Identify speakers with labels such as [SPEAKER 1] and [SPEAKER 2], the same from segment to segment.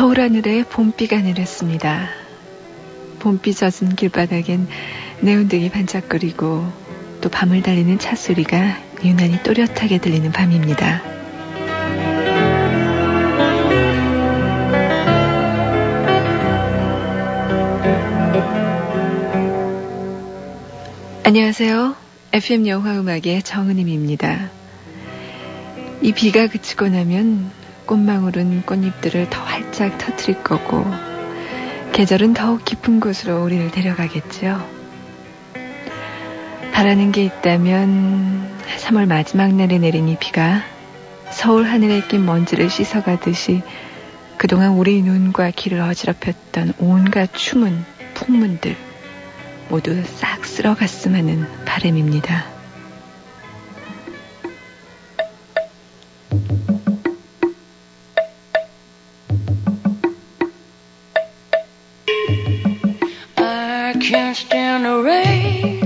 [SPEAKER 1] 서울 하늘에 봄비가 내렸습니다. 봄비 젖은 길바닥엔 네온등이 반짝거리고 또 밤을 달리는 찻소리가 유난히 또렷하게 들리는 밤입니다. 안녕하세요. FM 영화음악의 정은임입니다. 이 비가 그치고 나면 꽃망울은 꽃잎들을 더 활짝 터뜨릴 거고 계절은 더욱 깊은 곳으로 우리를 데려가겠죠. 바라는 게 있다면 3월 마지막 날에 내린 이 비가 서울 하늘에 낀 먼지를 씻어가듯이 그동안 우리 눈과 귀를 어지럽혔던 온갖 추문, 풍문들 모두 싹 쓸어갔으면 하는 바람입니다.
[SPEAKER 2] Can't stand the rain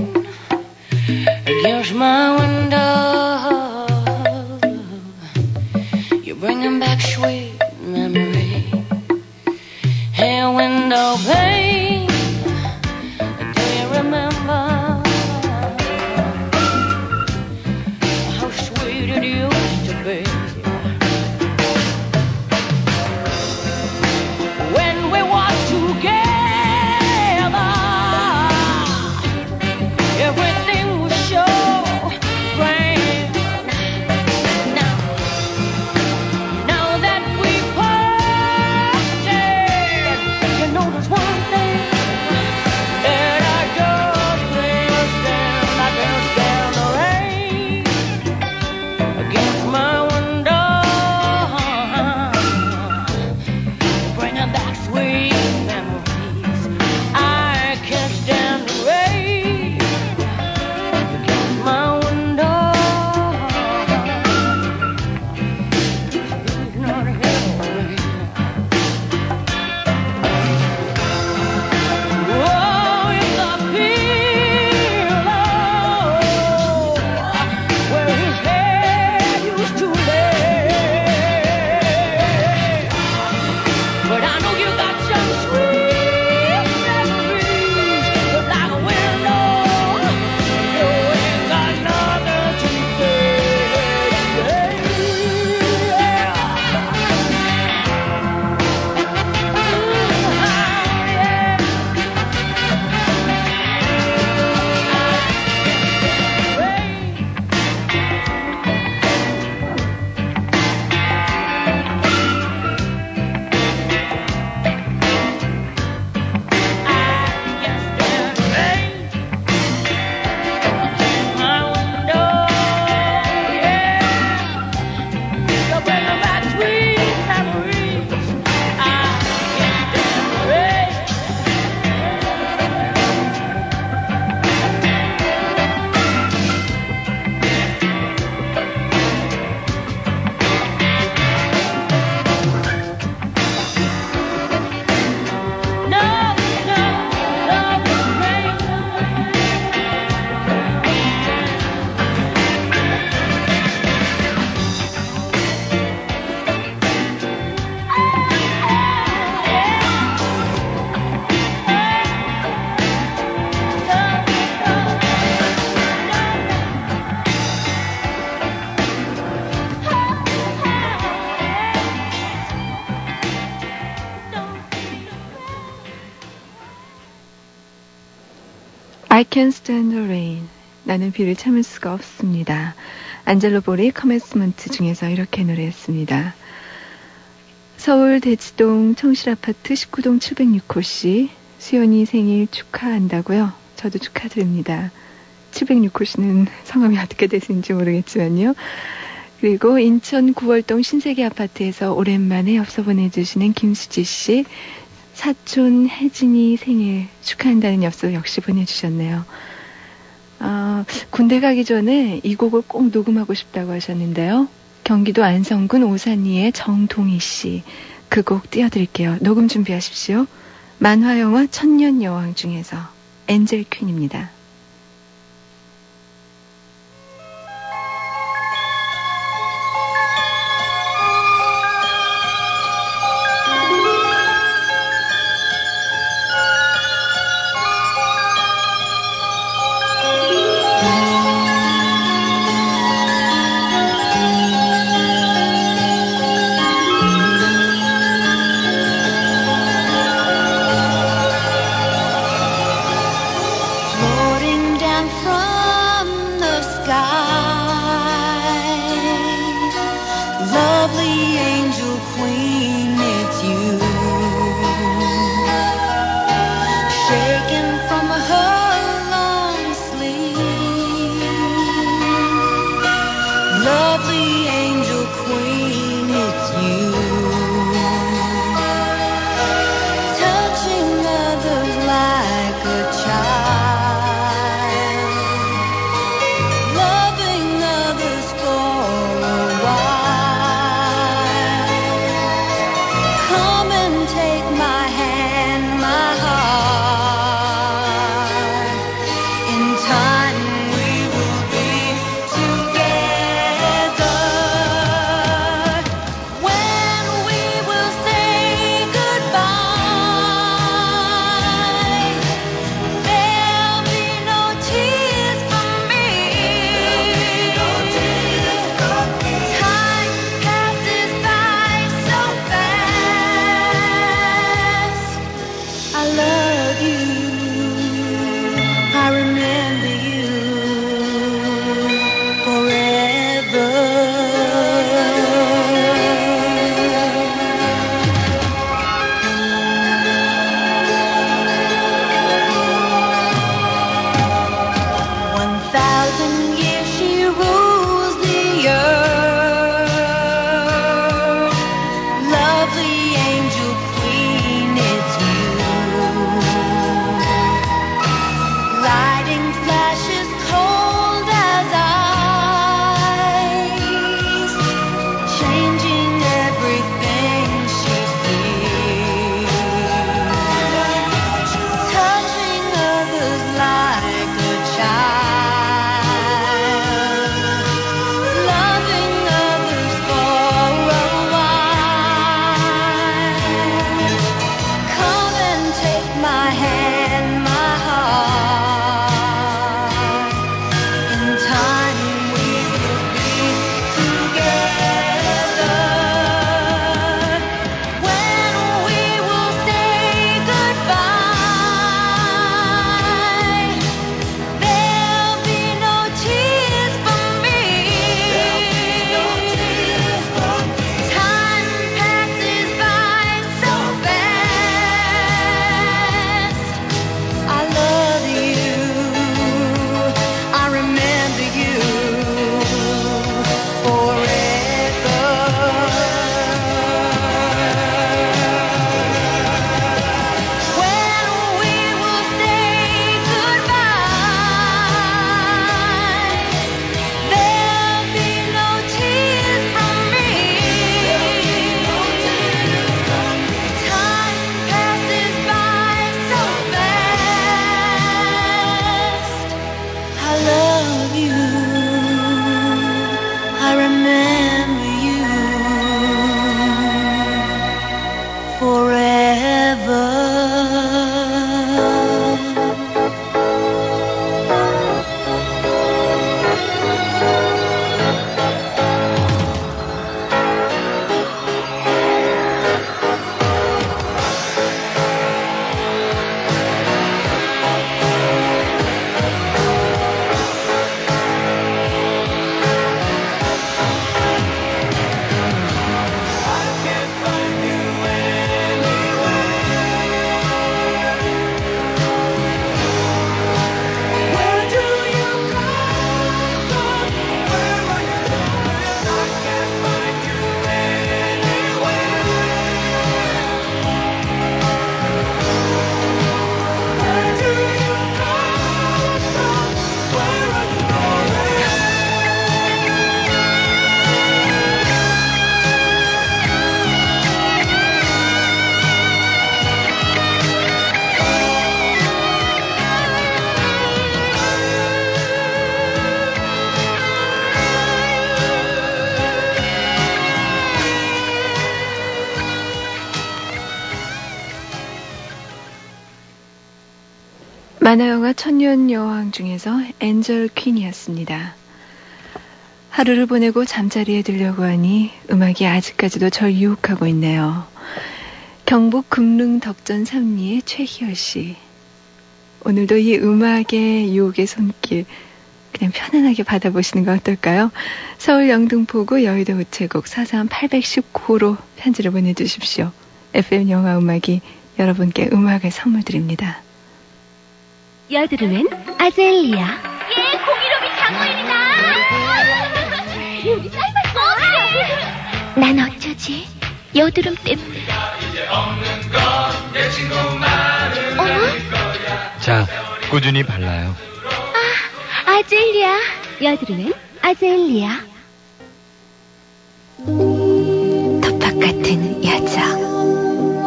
[SPEAKER 2] against my window. You're bringing back sweet memory. Hey, window pane, do you remember how sweet it used to be? When we walked together, everything was so grand. Now that we parted, you know there's one thing that I just can't stand. I can't stand the rain against my window, bringing back sweet memories. I can't stand the rain. My window, not heaven. Oh, it's a pillow where his head used to lay. But I know you got some sweet memories, just like a window. You ain't got nothing to say.
[SPEAKER 1] I can't stand the rain. 나는 비를 참을 수가 없습니다. 안젤로 보리 커맨스먼트 중에서 이렇게 노래했습니다. 서울 대치동 청실아파트 19동 706호씨 수연이 생일 축하한다고요? 저도 축하드립니다. 706호씨는 성함이 어떻게 되시는지 모르겠지만요. 그리고 인천 9월동 신세계 아파트에서 오랜만에 엽서 보내주시는 김수지씨 사촌 혜진이 생일 축하한다는 엽서 역시 보내주셨네요. 군대 가기 전에 이 곡을 꼭 녹음하고 싶다고 하셨는데요. 경기도 안성군 오산리의 정동희 씨, 그 곡 띄워드릴게요. 녹음 준비하십시오. 만화영화 천년여왕 중에서 엔젤 퀸입니다.
[SPEAKER 2] lovely angel queen, it's you. Touching others like a child, loving others for a while. Come and take my hand, my heart. In time we will be together. When we will say goodbye, there'll be no tears for me. Time passes by so fast. I love you, I remember you forever. 1,000 years she rules the earth. Lovely angel queen, it's you. Lighting flashes cold as ice, changing everything she sees. Touching others like a child, loving others for a while. Come and take my hand, my heart. In time we will be together. When we will say goodbye, there'll be no tears for me. Time passes by so fast. I love you, I remember you forever. When we will say goodbye, there'll be no tears from me. Time passes by so fast. I love you, I remember you forever. Where do you come from? Where are you going? I can't find you anywhere. Where do you come from? Where are you
[SPEAKER 1] 만화영화 천년여왕 중에서 엔젤 퀸이었습니다. 하루를 보내고 잠자리에 들려고 하니 음악이 아직까지도 절 유혹하고 있네요. 경북 금릉 덕전 삼리의 최희열 씨. 오늘도 이 음악의 유혹의 손길 그냥 편안하게 받아보시는 건 어떨까요? 서울 영등포구 여의도 우체국 43819로 편지를 보내주십시오. FM 영화 음악이 여러분께 음악을 선물 드립니다.
[SPEAKER 3] 여드름엔 아젤리아.
[SPEAKER 4] 예, 공일오비 장모입니다. 우리 쌀
[SPEAKER 3] 어쩌지? 여드름 때문에. 어머?
[SPEAKER 4] 자, 꾸준히 발라요.
[SPEAKER 3] 아, 아젤리아. 여드름엔 아젤리아.
[SPEAKER 5] 텃밭 같은 여자.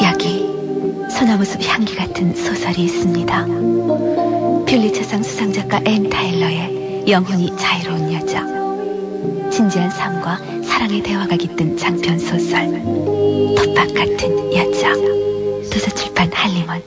[SPEAKER 5] 여기 소나무숲 향기 같은 소설이 있습니다. 퓰리처상 수상작가 앤 타일러의 영혼이 자유로운 여자. 진지한 삶과 사랑의 대화가 깃든 장편 소설 텃밭 같은 여자. 도서출판 한림원.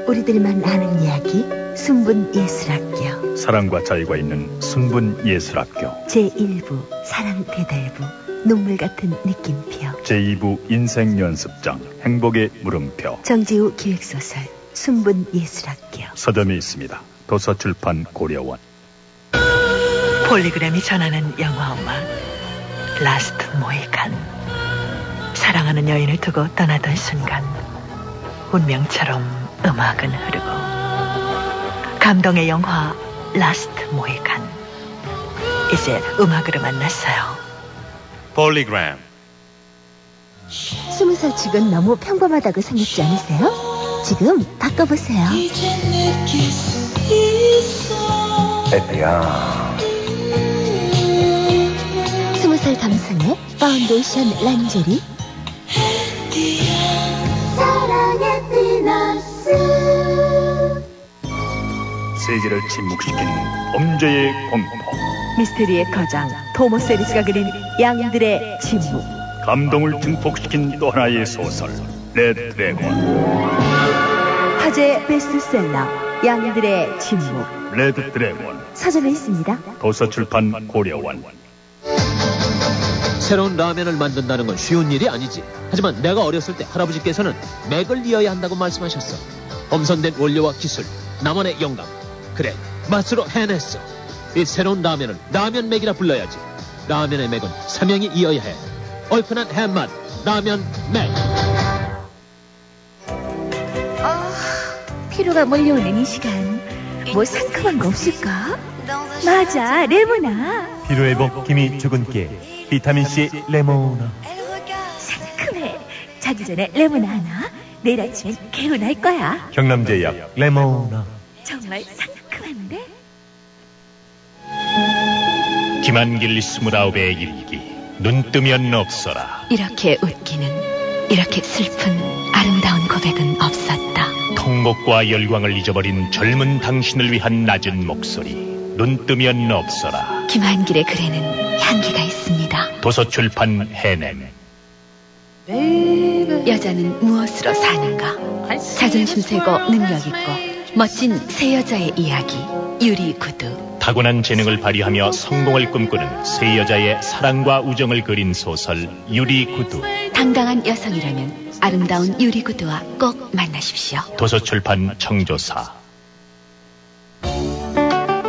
[SPEAKER 6] 우리들만 아는 이야기 순분 예술학교
[SPEAKER 7] 사랑과 자유가 있는 순분 예술학교
[SPEAKER 6] 제1부 사랑대달부 눈물 같은 느낌표
[SPEAKER 7] 제2부 인생연습장 행복의 물음표
[SPEAKER 6] 정지우 기획소설 순분 예술학교
[SPEAKER 7] 서점이 있습니다. 도서출판 고려원.
[SPEAKER 8] 폴리그램이 전하는 영화음악 라스트 모히칸. 사랑하는 여인을 두고 떠나던 순간 운명처럼 음악은 흐르고 감동의 영화 라스트 모히칸. 이제 음악으로 만났어요.
[SPEAKER 9] 폴리그램.
[SPEAKER 6] 20살 치곤 너무 평범하다고 생각지 않으세요? 지금 바꿔보세요.
[SPEAKER 9] 에피야.
[SPEAKER 6] 20살 감성의 파운데이션 란제리 사랑의 피너스
[SPEAKER 7] 세계를 침묵시킨 범죄의 공포.
[SPEAKER 6] 미스테리의 거장 토머스 에리스가 그린 양들의 침묵
[SPEAKER 7] 감동을 증폭시킨 또 하나의 소설 레드 드래곤.
[SPEAKER 6] 화제 베스트셀러 양들의 침묵
[SPEAKER 7] 레드 드래곤.
[SPEAKER 6] 서점에 있습니다.
[SPEAKER 7] 도서출판 고려원.
[SPEAKER 10] 새로운 라면을 만든다는 건 쉬운 일이 아니지. 하지만 내가 어렸을 때 할아버지께서는 맥을 이어야 한다고 말씀하셨어. 엄선된 원료와 기술, 나만의 영감. 그래, 맛으로 해냈어. 이 새로운 라면을 라면 맥이라 불러야지. 라면의 맥은 사명이 이어야 해. 얼큰한 햄맛, 라면 맥.
[SPEAKER 5] 피로가 몰려오는 이 시간 뭐 상큼한 거 없을까? 맞아, 레모나.
[SPEAKER 11] 피로회복 기미 주근깨 비타민C 레모나.
[SPEAKER 5] 상큼해. 자기 전에 레모나 하나. 내일 아침엔 개운할 거야.
[SPEAKER 11] 경남제약 레모나.
[SPEAKER 5] 정말 상큼한데?
[SPEAKER 12] 김한길 29의 일기. 눈 뜨면 없어라.
[SPEAKER 5] 이렇게 웃기는, 이렇게 슬픈 아름다운 고백은 없었다.
[SPEAKER 12] 통곡과 열광을 잊어버린 젊은 당신을 위한 낮은 목소리. 눈 뜨면 없어라.
[SPEAKER 5] 김한길의 글에는 향기가 있습니다.
[SPEAKER 12] 도서출판 해냄.
[SPEAKER 5] 여자는 무엇으로 사는가? 자존심 세고 능력 있고 멋진 새 여자의 이야기. 유리구두.
[SPEAKER 12] 타고난 재능을 발휘하며 성공을 꿈꾸는 새 여자의 사랑과 우정을 그린 소설 유리구두.
[SPEAKER 5] 당당한 여성이라면 아름다운 유리구두와 꼭 만나십시오.
[SPEAKER 12] 도서출판 청조사.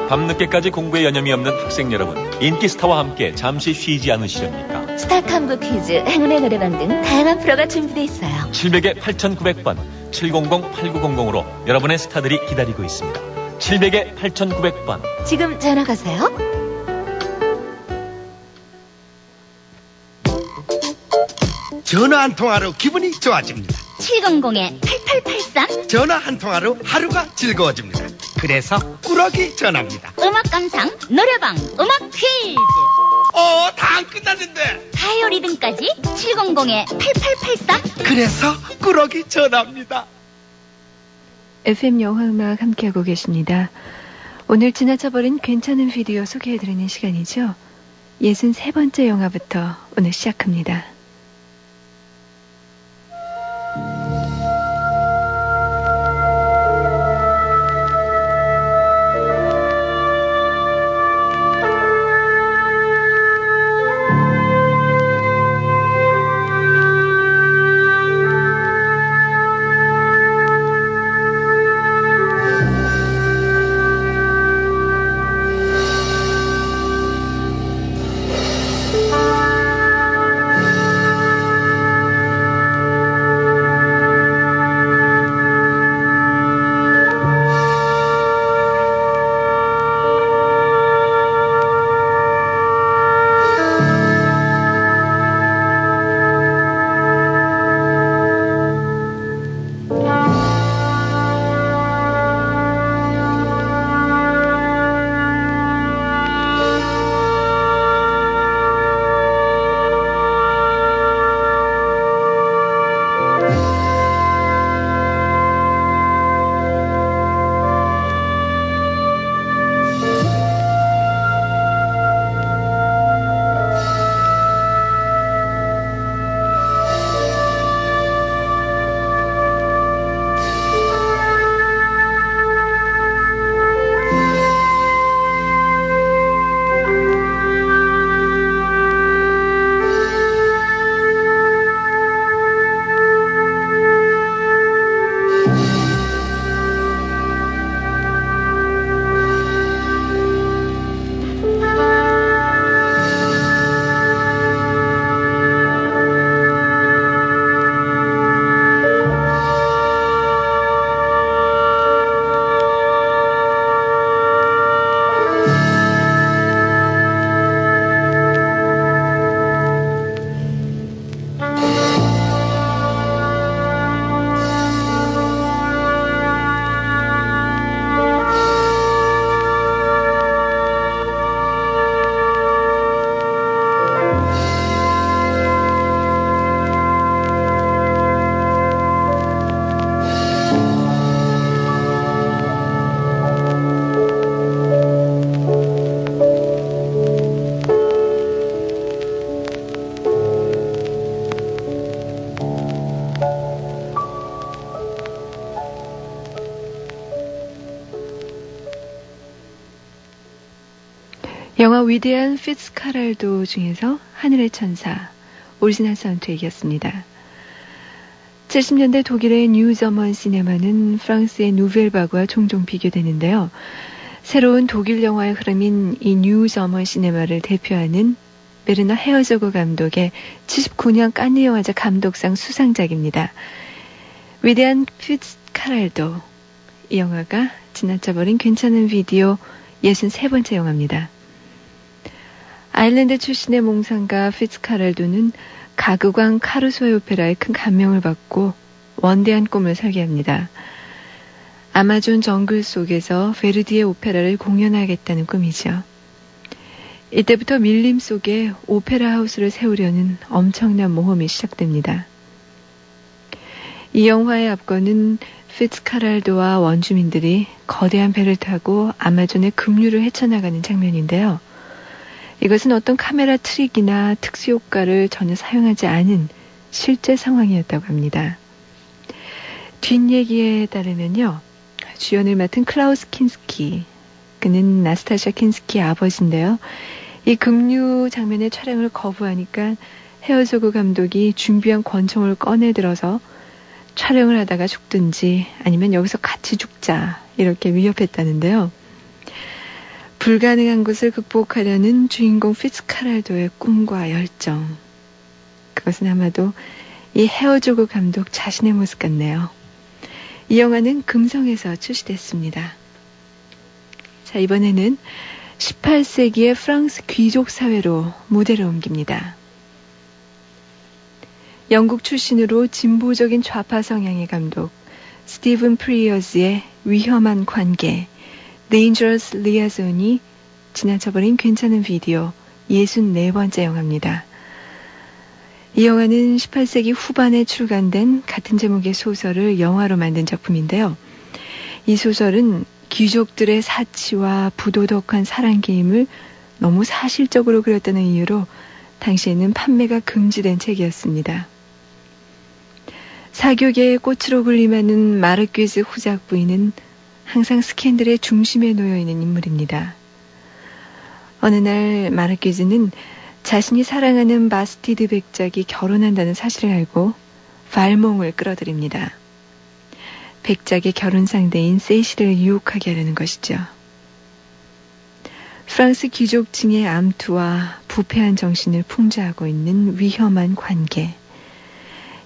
[SPEAKER 9] 밤늦게까지 공부에 여념이 없는 학생 여러분, 인기 스타와 함께 잠시 쉬지 않으시렵니까?
[SPEAKER 5] 스타탐구 퀴즈, 행운의 노래방 등 다양한 프로가 준비되어 있어요.
[SPEAKER 9] 700에 8900번 700-8900으로 여러분의 스타들이 기다리고 있습니다. 700에 8900번.
[SPEAKER 5] 지금 전화 가세요.
[SPEAKER 13] 전화 한 통화로 기분이 좋아집니다.
[SPEAKER 3] 700-8883.
[SPEAKER 13] 전화 한 통화로 하루가 즐거워집니다. 그래서 꾸러기 전화입니다.
[SPEAKER 3] 음악 감상 노래방 음악 퀴즈.
[SPEAKER 13] 다 안 끝났는데.
[SPEAKER 3] 가요 리듬까지 700-8883.
[SPEAKER 13] 그래서 꾸러기 전화입니다.
[SPEAKER 1] FM 영화음악 함께하고 계십니다. 오늘 지나쳐버린 괜찮은 비디오 소개해드리는 시간이죠. 63번째 영화부터 오늘 시작합니다. 영화 위대한 피츠카랄도 중에서 하늘의 천사, 오리지널 사운드트랙이었습니다. 70년대 독일의 뉴 저먼 시네마는 프랑스의 누벨 바그와 종종 비교되는데요. 새로운 독일 영화의 흐름인 이 뉴 저먼 시네마를 대표하는 베르너 헤어조그 감독의 79년 칸느 영화제 감독상 수상작입니다. 위대한 피츠카랄도, 이 영화가 지나쳐버린 괜찮은 비디오 63번째 영화입니다. 아일랜드 출신의 몽상가 피츠카랄도는 가극왕 카루소의 오페라에 큰 감명을 받고 원대한 꿈을 설계합니다. 아마존 정글 속에서 베르디의 오페라를 공연하겠다는 꿈이죠. 이때부터 밀림 속에 오페라 하우스를 세우려는 엄청난 모험이 시작됩니다. 이 영화의 앞권은 피츠카랄도와 원주민들이 거대한 배를 타고 아마존의 급류를 헤쳐나가는 장면인데요. 이것은 어떤 카메라 트릭이나 특수효과를 전혀 사용하지 않은 실제 상황이었다고 합니다. 뒷얘기에 따르면요. 주연을 맡은 클라우스 킨스키, 그는 나스타샤 킨스키의 아버지인데요. 이 급류 장면의 촬영을 거부하니까 헤어조그 감독이 준비한 권총을 꺼내들어서 촬영을 하다가 죽든지 아니면 여기서 같이 죽자 이렇게 위협했다는데요. 불가능한 것을 극복하려는 주인공 피츠카랄도의 꿈과 열정. 그것은 아마도 이 헤어조그 감독 자신의 모습 같네요. 이 영화는 금성에서 출시됐습니다. 자, 이번에는 18세기의 프랑스 귀족 사회로 무대를 옮깁니다. 영국 출신으로 진보적인 좌파 성향의 감독 스티븐 프리어즈의 위험한 관계 Dangerous Liaison이 지나쳐버린 괜찮은 비디오 64번째 영화입니다. 이 영화는 18세기 후반에 출간된 같은 제목의 소설을 영화로 만든 작품인데요. 이 소설은 귀족들의 사치와 부도덕한 사랑 게임을 너무 사실적으로 그렸다는 이유로 당시에는 판매가 금지된 책이었습니다. 사교계의 꽃으로 군림하는 마르퀴즈 후작 부인은 항상 스캔들의 중심에 놓여있는 인물입니다. 어느 날 마르퀴즈는 자신이 사랑하는 바스티드 백작이 결혼한다는 사실을 알고 발몽을 끌어들입니다. 백작의 결혼 상대인 세시를 유혹하게 하려는 것이죠. 프랑스 귀족층의 암투와 부패한 정신을 풍자하고 있는 위험한 관계.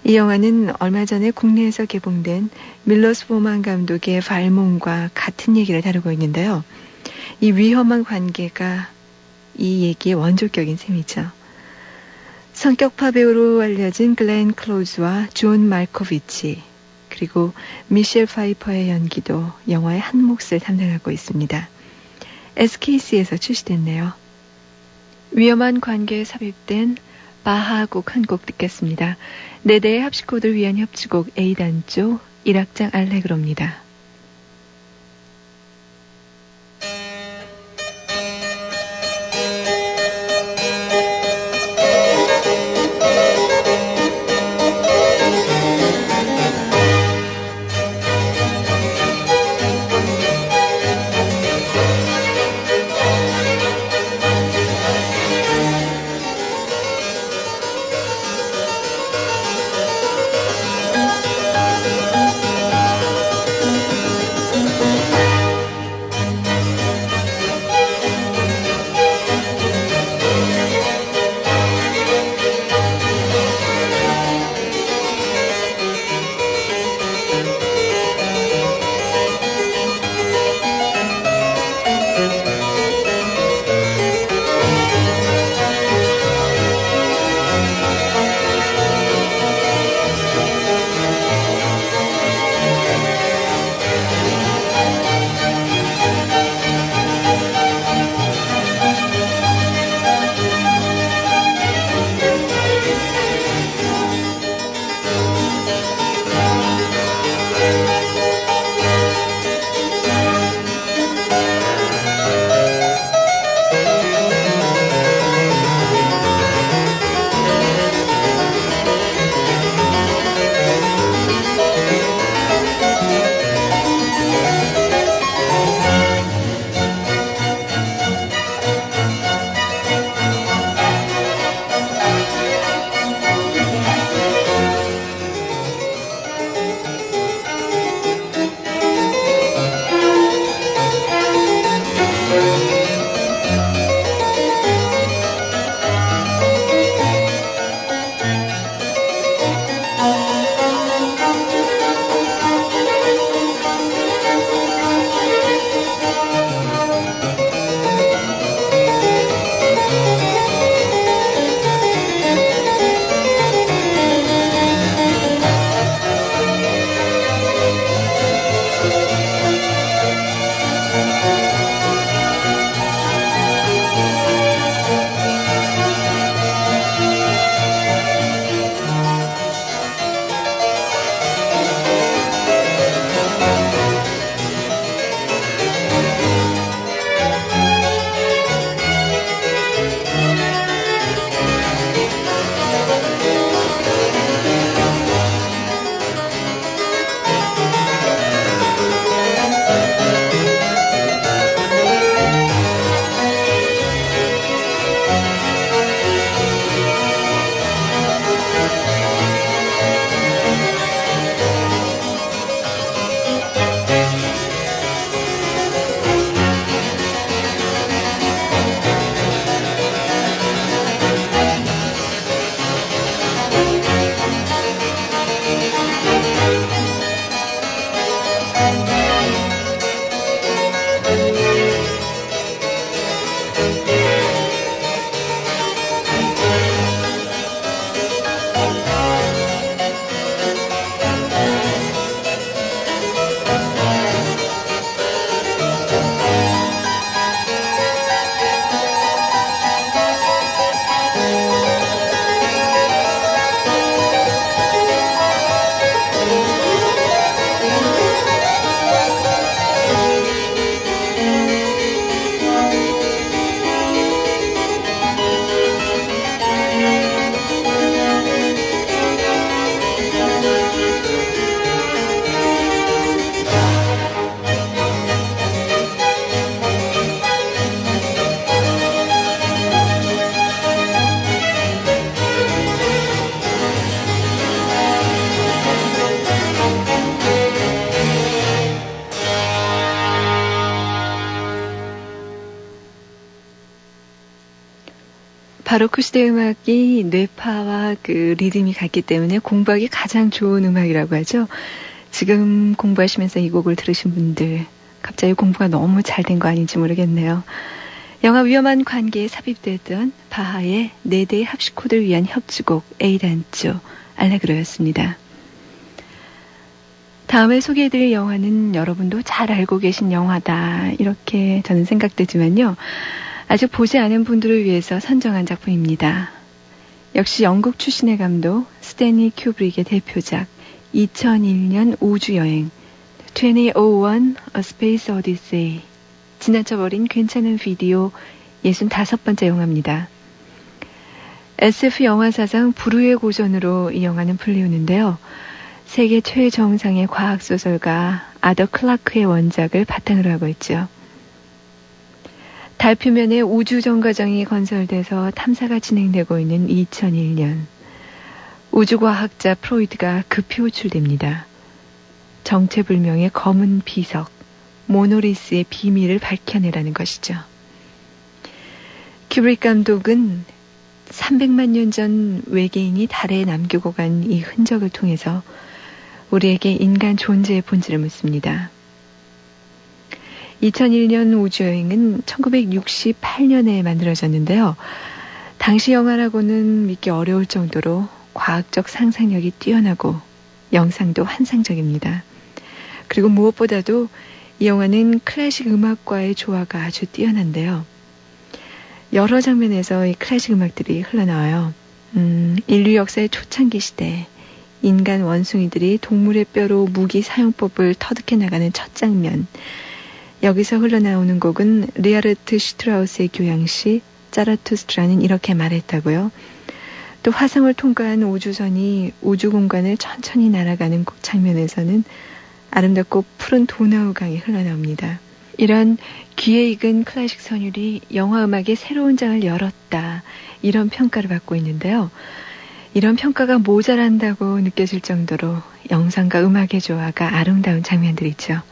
[SPEAKER 1] 이 영화는 얼마 전에 국내에서 개봉된 밀러스 포만 감독의 발몽과 같은 얘기를 다루고 있는데요. 이 위험한 관계가 이 얘기의 원조격인 셈이죠. 성격파 배우로 알려진 글렌 클로즈와 존 말코비치 그리고 미셸 파이퍼의 연기도 영화의 한 몫을 담당하고 있습니다. SKC에서 출시됐네요. 위험한 관계에 삽입된 바하 곡 한 곡 듣겠습니다. 4대의 합시코드를 위한 협주곡 A단조 1악장 알레그로입니다. 바로크 시대 음악이 뇌파와 그 리듬이 같기 때문에 공부하기 가장 좋은 음악이라고 하죠. 지금 공부하시면서 이 곡을 들으신 분들 갑자기 공부가 너무 잘 된 거 아닌지 모르겠네요. 영화 위험한 관계에 삽입됐던 바하의 4대의 합식 코드를 위한 협주곡 에이단조 알레그로였습니다. 다음에 소개해드릴 영화는 여러분도 잘 알고 계신 영화다 이렇게 저는 생각되지만요. 아직 보지 않은 분들을 위해서 선정한 작품입니다. 역시 영국 출신의 감독 스탠리 큐브릭의 대표작 2001년 우주여행 2001 A Space Odyssey 지나쳐버린 괜찮은 비디오 65번째 영화입니다. SF 영화사상 불후의 고전으로 이 영화는 불리우는데요. 세계 최정상의 과학소설가 아더 클라크의 원작을 바탕으로 하고 있죠. 달 표면에 우주정거장이 건설돼서 탐사가 진행되고 있는 2001년 우주과학자 프로이드가 급히 호출됩니다. 정체불명의 검은 비석 모노리스의 비밀을 밝혀내라는 것이죠. 큐브릭 감독은 300만 년 전 외계인이 달에 남기고 간 이 흔적을 통해서 우리에게 인간 존재의 본질을 묻습니다. 2001년 우주여행은 1968년에 만들어졌는데요. 당시 영화라고는 믿기 어려울 정도로 과학적 상상력이 뛰어나고 영상도 환상적입니다. 그리고 무엇보다도 이 영화는 클래식 음악과의 조화가 아주 뛰어난데요. 여러 장면에서 이 클래식 음악들이 흘러나와요. 인류 역사의 초창기 시대 인간 원숭이들이 동물의 뼈로 무기 사용법을 터득해 나가는 첫 장면 여기서 흘러나오는 곡은 리하르트 슈트라우스의 교향시 짜라투스트라는 이렇게 말했다고요. 또 화성을 통과한 우주선이 우주 공간을 천천히 날아가는 장면에서는 아름답고 푸른 도나우강이 흘러나옵니다. 이런 귀에 익은 클래식 선율이 영화 음악의 새로운 장을 열었다. 이런 평가를 받고 있는데요. 이런 평가가 모자란다고 느껴질 정도로 영상과 음악의 조화가 아름다운 장면들이죠.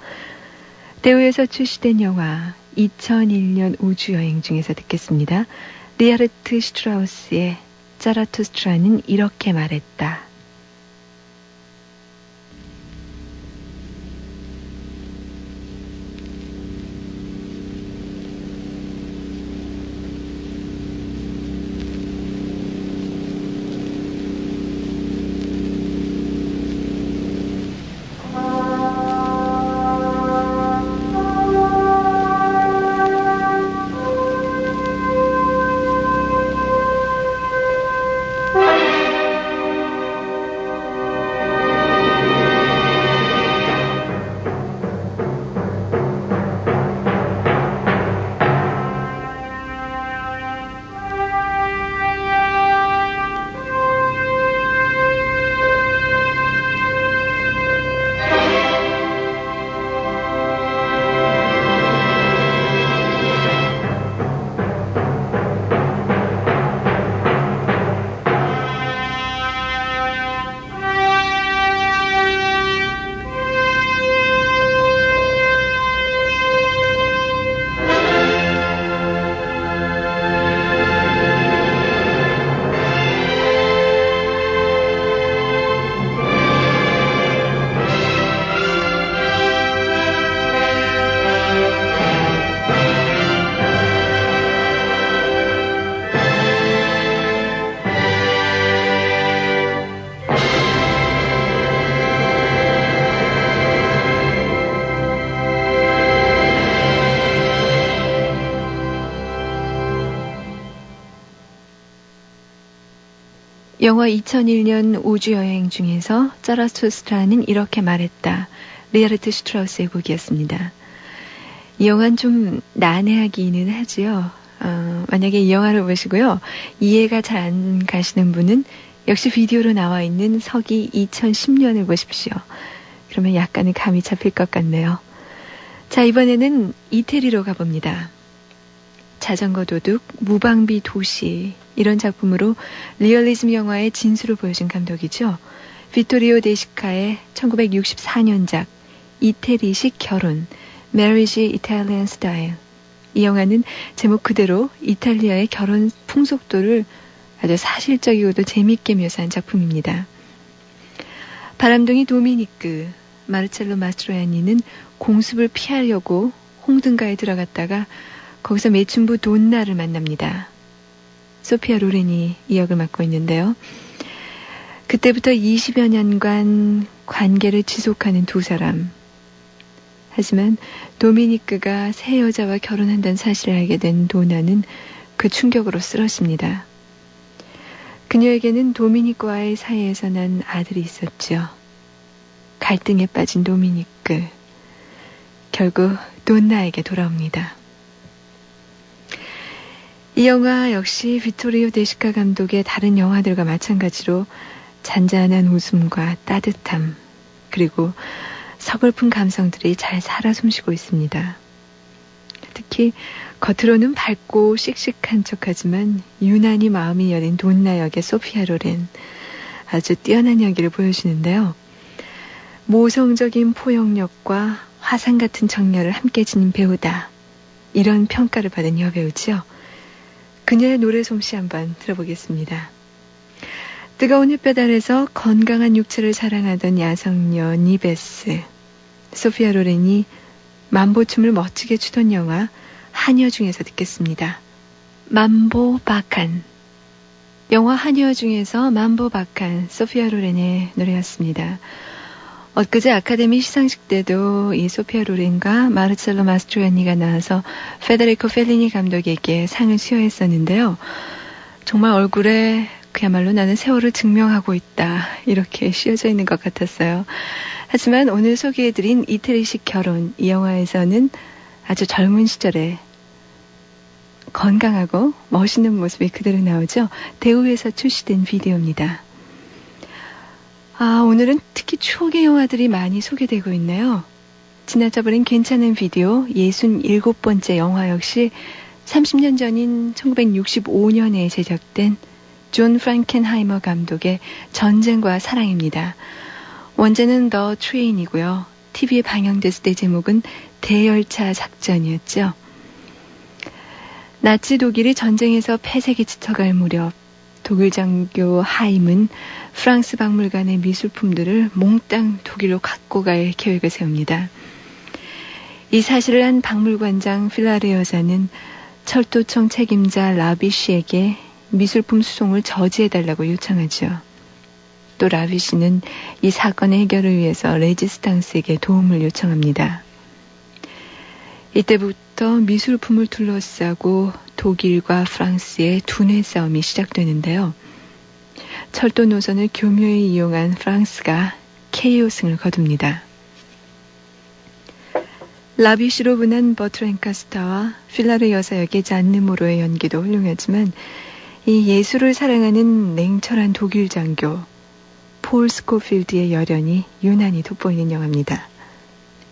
[SPEAKER 1] 대우에서 출시된 영화 2001년 우주여행 중에서 듣겠습니다. 리하르트 슈트라우스의 짜라투스트라는 이렇게 말했다. 영화 2001년 우주여행 중에서 자라투스트라는 이렇게 말했다. 리하르트 슈트라우스의 곡이었습니다. 이 영화는 좀 난해하기는 하지요. 만약에 이 영화를 보시고요. 이해가 잘 안 가시는 분은 역시 비디오로 나와 있는 서기 2010년을 보십시오. 그러면 약간은 감이 잡힐 것 같네요. 자, 이번에는 이태리로 가봅니다. 자전거 도둑, 무방비 도시 이런 작품으로 리얼리즘 영화의 진수를 보여준 감독이죠. 비토리오 데시카의 1964년작 이태리식 결혼, Marriage Italian Style. 이 영화는 제목 그대로 이탈리아의 결혼 풍속도를 아주 사실적이고도 재미있게 묘사한 작품입니다. 바람둥이 도미니크, 마르첼로 마스트로야니는 공습을 피하려고 홍등가에 들어갔다가 거기서 매춘부 돈나를 만납니다. 소피아 로렌이 이 역을 맡고 있는데요. 그때부터 20여 년간 관계를 지속하는 두 사람. 하지만 도미니크가 새 여자와 결혼한다는 사실을 알게 된 도나는 그 충격으로 쓰러집니다. 그녀에게는 도미니크와의 사이에서 난 아들이 있었죠. 갈등에 빠진 도미니크. 결국 돈나에게 돌아옵니다. 이 영화 역시 비토리오 데시카 감독의 다른 영화들과 마찬가지로 잔잔한 웃음과 따뜻함, 그리고 서글픈 감성들이 잘 살아 숨쉬고 있습니다. 특히 겉으로는 밝고 씩씩한 척하지만 유난히 마음이 여린 돈나 역의 소피아 로렌, 아주 뛰어난 연기를 보여주는데요. 모성적인 포용력과 화산 같은 정열을 함께 지닌 배우다. 이런 평가를 받은 여배우죠. 그녀의 노래 솜씨 한번 들어보겠습니다. 뜨거운 햇볕 아래서 건강한 육체를 사랑하던 야성녀 니베스. 소피아 로렌이 만보춤을 멋지게 추던 영화 하녀 중에서 듣겠습니다. 만보 바칸. 영화 하녀 중에서 만보 바칸, 소피아 로렌의 노래였습니다. 엊그제 아카데미 시상식 때도 이 소피아 로렌과 마르첼로 마스트로야니가 나와서 페데리코 펠리니 감독에게 상을 수여했었는데요. 정말 얼굴에 그야말로 나는 세월을 증명하고 있다, 이렇게 씌어져 있는 것 같았어요. 하지만 오늘 소개해드린 이태리식 결혼, 이 영화에서는 아주 젊은 시절에 건강하고 멋있는 모습이 그대로 나오죠. 대우에서 출시된 비디오입니다. 오늘은 특히 추억의 영화들이 많이 소개되고 있네요. 지나쳐버린 괜찮은 비디오 67번째 영화 역시 30년 전인 1965년에 제작된 존 프랑켄하이머 감독의 전쟁과 사랑입니다. 원제는 The Train이고요. TV에 방영됐을 때 제목은 대열차 작전이었죠. 나치 독일이 전쟁에서 폐색이 짙어갈 무렵 독일 장교 하임은 프랑스 박물관의 미술품들을 몽땅 독일로 갖고 갈 계획을 세웁니다. 이 사실을 한 박물관장 필라르 여사는 철도청 책임자 라비쉬에게 미술품 수송을 저지해달라고 요청하죠. 또 라비쉬는 이 사건의 해결을 위해서 레지스탕스에게 도움을 요청합니다. 이때부터 미술품을 둘러싸고 독일과 프랑스의 두뇌 싸움이 시작되는데요. 철도 노선을 교묘히 이용한 프랑스가 KO승을 거둡니다. 라비쉬로 분한 버트 랭카스터와 필라르 여사 역의 잔느 모로의 연기도 훌륭하지만 이 예술을 사랑하는 냉철한 독일 장교 폴 스코필드의 열연이 유난히 돋보이는 영화입니다.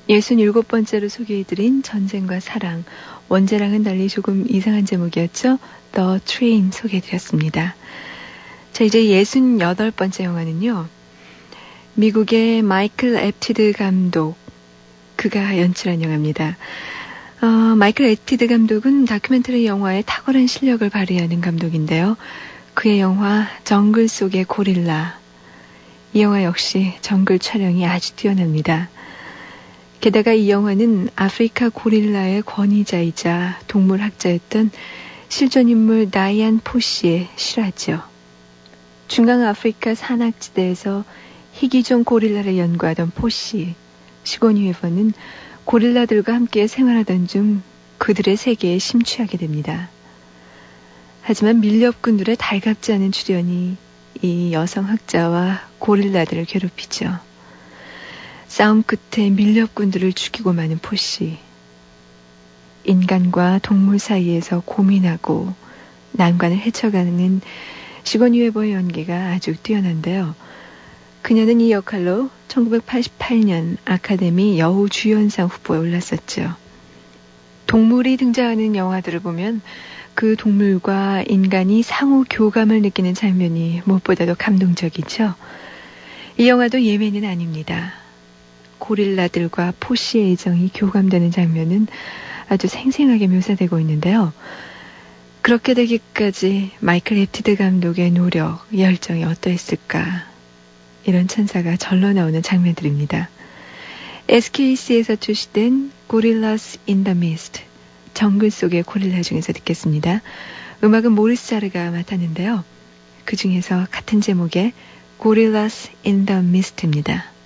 [SPEAKER 1] 67번째로 소개해드린 전쟁과 사랑, 원제랑은 달리 조금 이상한 제목이었죠. The Train 소개해드렸습니다. 자, 이제 68번째 영화는요. 미국의 마이클 앱티드 감독, 그가 연출한 영화입니다. 마이클 앱티드 감독은 다큐멘터리 영화에 탁월한 실력을 발휘하는 감독인데요. 그의 영화 정글 속의 고릴라, 이 영화 역시 정글 촬영이 아주 뛰어납니다. 게다가 이 영화는 아프리카 고릴라의 권위자이자 동물학자였던 실존인물 다이안 포시의 실화죠. 중앙 아프리카 산악지대에서 희귀종 고릴라를 연구하던 포시, 시고니 웨버는 고릴라들과 함께 생활하던 중 그들의 세계에 심취하게 됩니다. 하지만 밀렵꾼들의 달갑지 않은 출연이 이 여성 학자와 고릴라들을 괴롭히죠. 싸움 끝에 밀렵꾼들을 죽이고 마는 포씨. 인간과 동물 사이에서 고민하고 난관을 헤쳐가는 시고니 웨버의 연기가 아주 뛰어난데요. 그녀는 이 역할로 1988년 아카데미 여우주연상 후보에 올랐었죠. 동물이 등장하는 영화들을 보면 그 동물과 인간이 상호 교감을 느끼는 장면이 무엇보다도 감동적이죠. 이 영화도 예외는 아닙니다. 고릴라들과 포시의 애정이 교감되는 장면은 아주 생생하게 묘사되고 있는데요. 그렇게 되기까지 마이클 애프티드 감독의 노력, 열정이 어떠했을까? 이런 천사가 절로 나오는 장면들입니다. SKC에서 출시된 Gorillas in the Mist, 정글 속의 고릴라 중에서 듣겠습니다. 음악은 모리스 자르가 맡았는데요. 그 중에서 같은 제목의 Gorillas in the Mist입니다.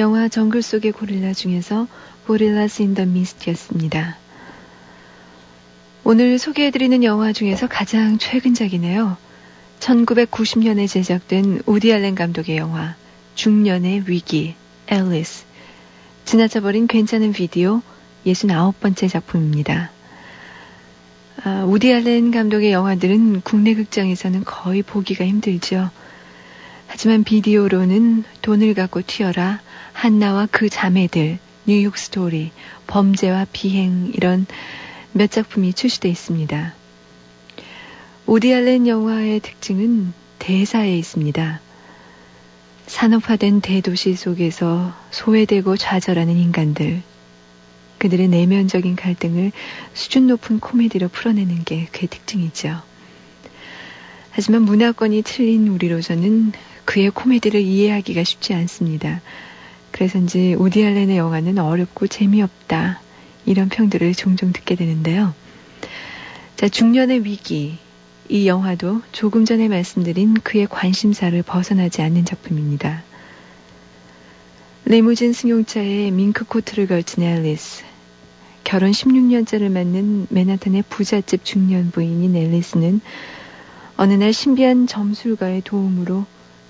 [SPEAKER 1] 영화 정글 속의 고릴라 중에서 Gorillas in the Mist였습니다. 오늘 소개해드리는 영화 중에서 가장 최근작이네요. 1990년에 제작된 우디 알렌 감독의 영화 중년의 위기, 앨리스. 지나쳐버린 괜찮은 비디오 69번째 작품입니다. 우디 알렌 감독의 영화들은 국내 극장에서는 거의 보기가 힘들죠. 하지만 비디오로는 돈을 갖고 튀어라, 한나와 그 자매들, 뉴욕 스토리, 범죄와 비행 이런 몇 작품이 출시되어 있습니다. 우디 알렌 영화의 특징은 대사에 있습니다. 산업화된 대도시 속에서 소외되고 좌절하는 인간들, 그들의 내면적인 갈등을 수준 높은 코미디로 풀어내는 게 그의 특징이죠. 하지만 문화권이 틀린 우리로서는 그의 코미디를 이해하기가 쉽지 않습니다. 그래서인지 우디 알렌의 영화는 어렵고 재미없다, 이런 평들을 종종 듣게 되는데요. 자, 중년의 위기. 이 영화도 조금 전에 말씀드린 그의 관심사를 벗어나지 않는 작품입니다. 리무진 승용차에 밍크 코트를 걸친 앨리스. 결혼 16년째를 맞는 맨하탄의 부잣집 중년 부인인 앨리스는 어느 날 신비한 점술가의 도움으로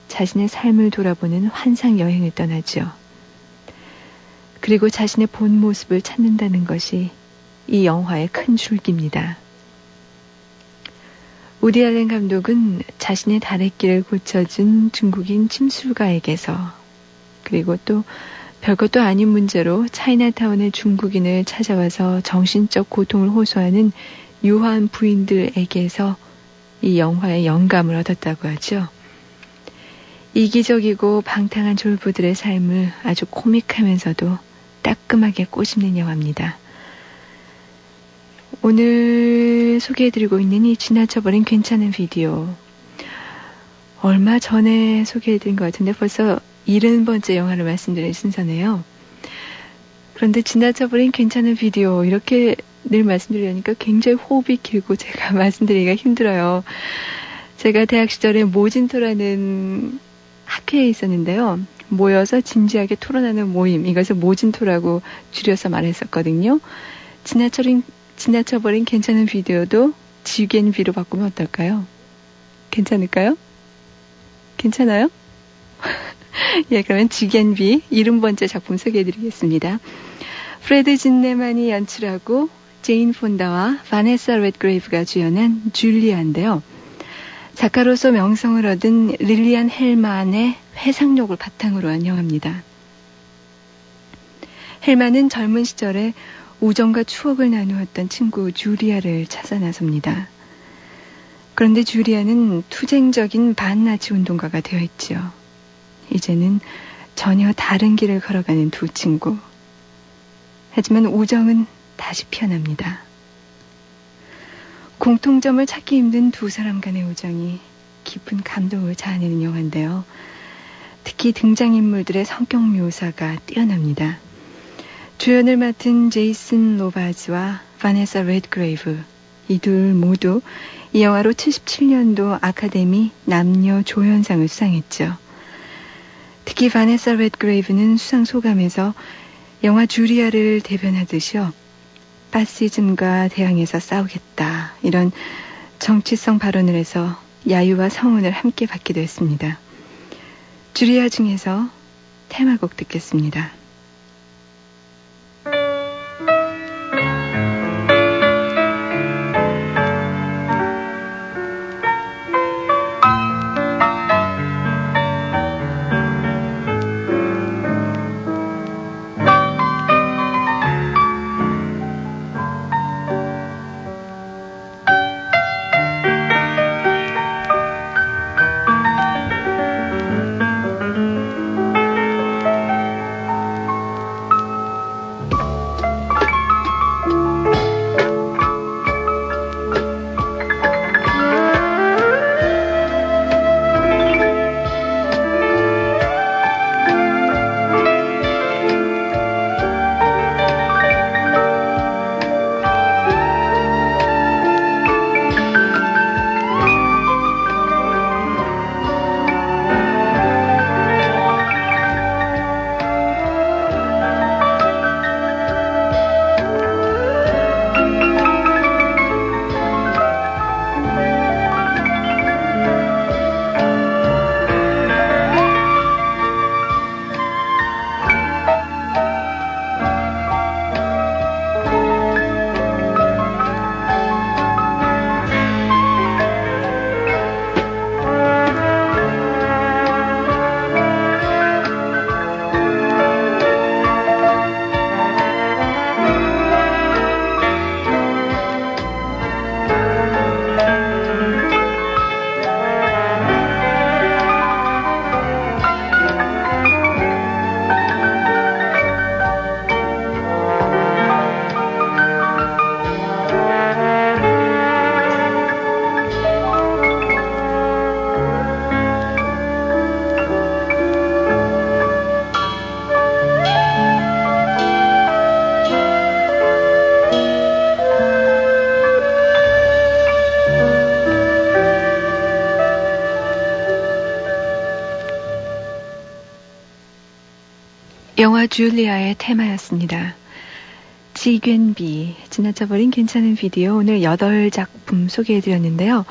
[SPEAKER 1] 자신의 삶을 돌아보는 환상 여행을 떠나죠. 그리고 자신의 본 모습을 찾는다는 것이 이 영화의 큰 줄기입니다. 우디 알렌 감독은 자신의 다래끼를 고쳐준 중국인 침술가에게서, 그리고 또 별것도 아닌 문제로 차이나타운의 중국인을 찾아와서 정신적 고통을 호소하는 유화한 부인들에게서 이 영화의 영감을 얻었다고 하죠. 이기적이고 방탕한 졸부들의 삶을 아주 코믹하면서도 따끔하게 꼬집는 영화입니다. 오늘 소개해드리고 있는 이 지나쳐버린 괜찮은 비디오, 얼마 전에 소개해드린 것 같은데 벌써 70번째 영화를 말씀드릴 순서네요. 그런데 지나쳐버린 괜찮은 비디오, 이렇게 늘 말씀드리려니까 굉장히 호흡이 길고 제가 말씀드리기가 힘들어요. 제가 대학 시절에 모진토라는 학회에 있었는데요. 모여서 진지하게 토론하는 모임, 이것을 모진토라고 줄여서 말했었거든요. 지나쳐버린 괜찮은 비디오도 GNB로 바꾸면 어떨까요? 괜찮을까요? 괜찮아요? 예, 그러면 GNB 70번째 작품 소개해드리겠습니다. 프레드 진네만이 연출하고 제인 폰다와 바네사 레드그레이브가 주연한 줄리아인데요. 작가로서 명성을 얻은 릴리안 헬만의 회상록을 바탕으로 한 영화입니다. 헬만은 젊은 시절에 우정과 추억을 나누었던 친구 주리아를 찾아 나섭니다. 그런데 주리아는 투쟁적인 반나치 운동가가 되어 있죠. 이제는 전혀 다른 길을 걸어가는 두 친구. 하지만 우정은 다시 피어납니다. 공통점을 찾기 힘든 두 사람 간의 우정이 깊은 감동을 자아내는 영화인데요. 특히 등장인물들의 성격 묘사가 뛰어납니다. 주연을 맡은 제이슨 로바즈와 바네사 레드그레이브, 이 둘 모두 이 영화로 77년도 아카데미 남녀 조연상을 수상했죠. 특히 바네사 레드그레이브는 수상 소감에서 영화 주리아를 대변하듯이요, 파시즘과 대항해서 싸우겠다, 이런 정치성 발언을 해서 야유와 성운을 함께 받기도 했습니다. 주리아 중에서 테마곡 듣겠습니다. 영화 줄리아의 테마였습니다. 지겐비, 지나쳐버린 괜찮은 비디오 오늘 8작품 소개해드렸는데요.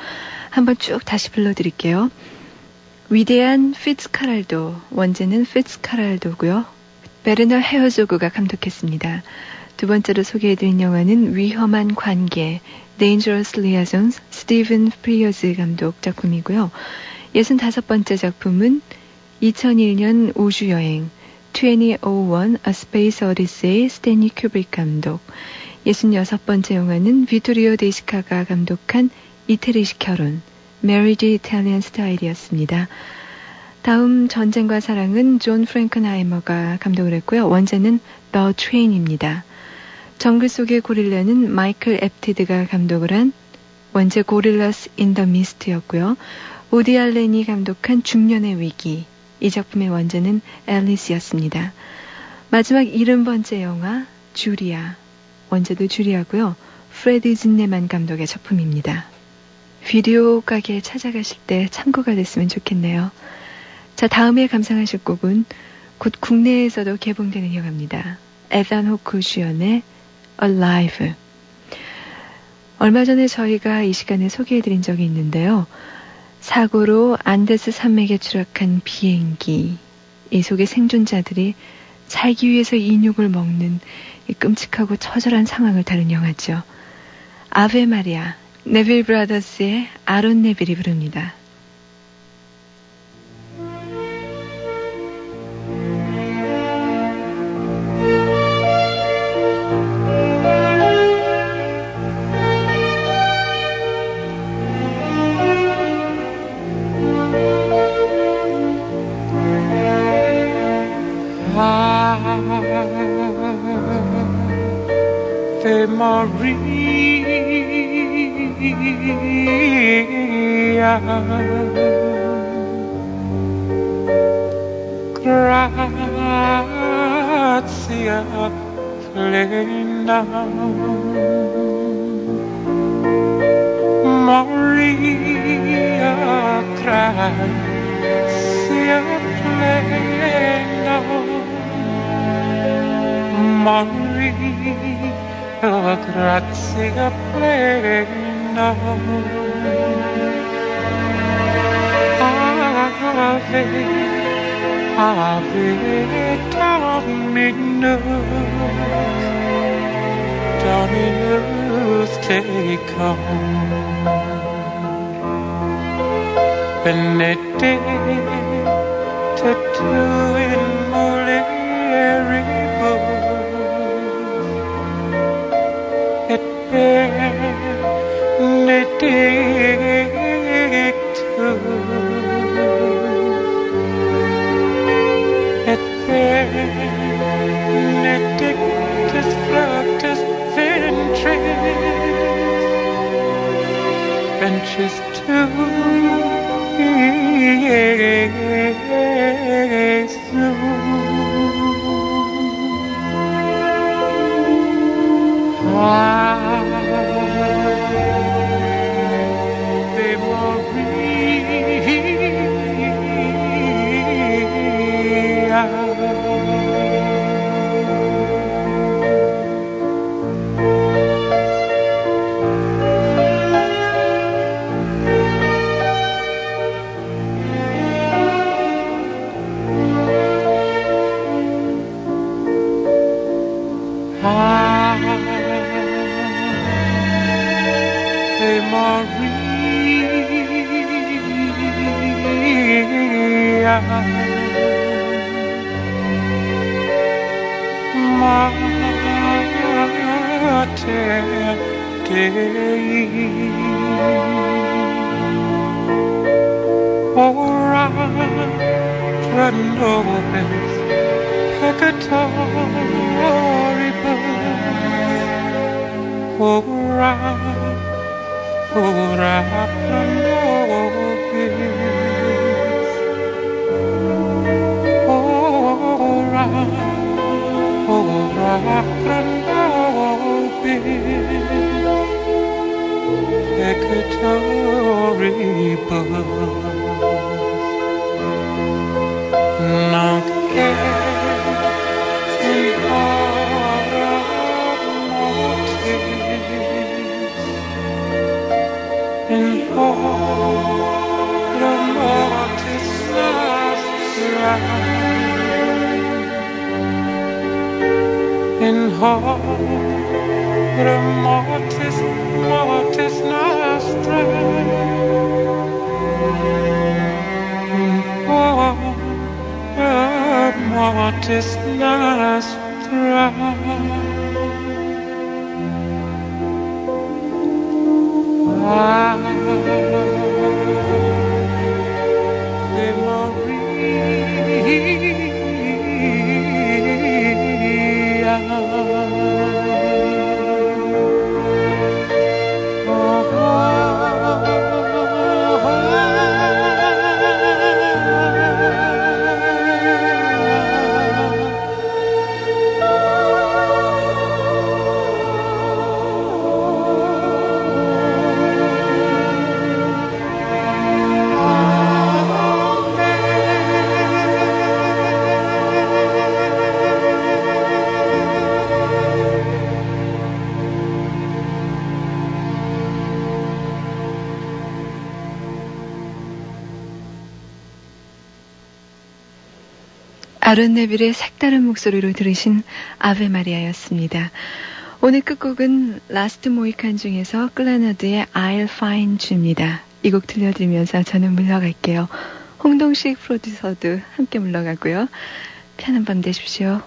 [SPEAKER 1] 한번 쭉 다시 불러드릴게요. 위대한 피츠카랄도, 원제는 피츠카랄도고요. 베르너 헤어조그가 감독했습니다. 두 번째로 소개해드린 영화는 위험한 관계, Dangerous Liaisons, 스티븐 프리어즈 감독 작품이고요. 65번째 작품은 2001년 우주여행, 2001 A Space Odyssey, 스탠리 큐브릭 감독. 66번째 영화는 비토리오 데시카가 감독한 이태리식 결혼, Marriage Italian Style이었습니다. 다음 전쟁과 사랑은 존 프랭크나이머가 감독을 했고요. 원제는 The Train입니다. 정글 속의 고릴라는 마이클 앱티드가 감독을 한 원제 고릴라스 인 더 미스트였고요. 우디 알렌이 감독한 중년의 위기, 이 작품의 원제는 앨리스였습니다. 마지막 70번째 영화 주리아, 원제도 주리아고요. 프레드 진네만 감독의 작품입니다. 비디오 가게에 찾아가실 때 참고가 됐으면 좋겠네요. 자, 다음에 감상하실 곡은 곧 국내에서도 개봉되는 영화입니다. 에단 호크 주연의 Alive. 얼마 전에 저희가 이 시간에 소개해드린 적이 있는데요. 사고로 안데스 산맥에 추락한 비행기, 이 속의 생존자들이 살기 위해서 인육을 먹는 이 끔찍하고 처절한 상황을 다룬 영화죠. 아베 마리아, 네빌 브라더스의 아론 네빌이 부릅니다.
[SPEAKER 2] Ave Maria, gratia plena, Maria, gratia plena, Maria, grazia plena, Ave, Ave Dominus, Dominus tecum, benedicta tu in mulieribus, et benedictus, et benedictus fructus ventris tui, Iesus. Ave Maria, Mater Dei, ora pro nobis peccatoribus, ora pro nobis, ora pro nobis peccatoribus, nunc et mortis nostra. Mortis nostra. Ave Maria.
[SPEAKER 1] 아론 네빌의 색다른 목소리로 들으신 아베 마리아였습니다. 오늘 끝곡은 라스트 모이칸 중에서 클라너드의 I'll Find You입니다. 이 곡 들려드리면서 저는 물러갈게요. 홍동식 프로듀서도 함께 물러가고요. 편한 밤 되십시오.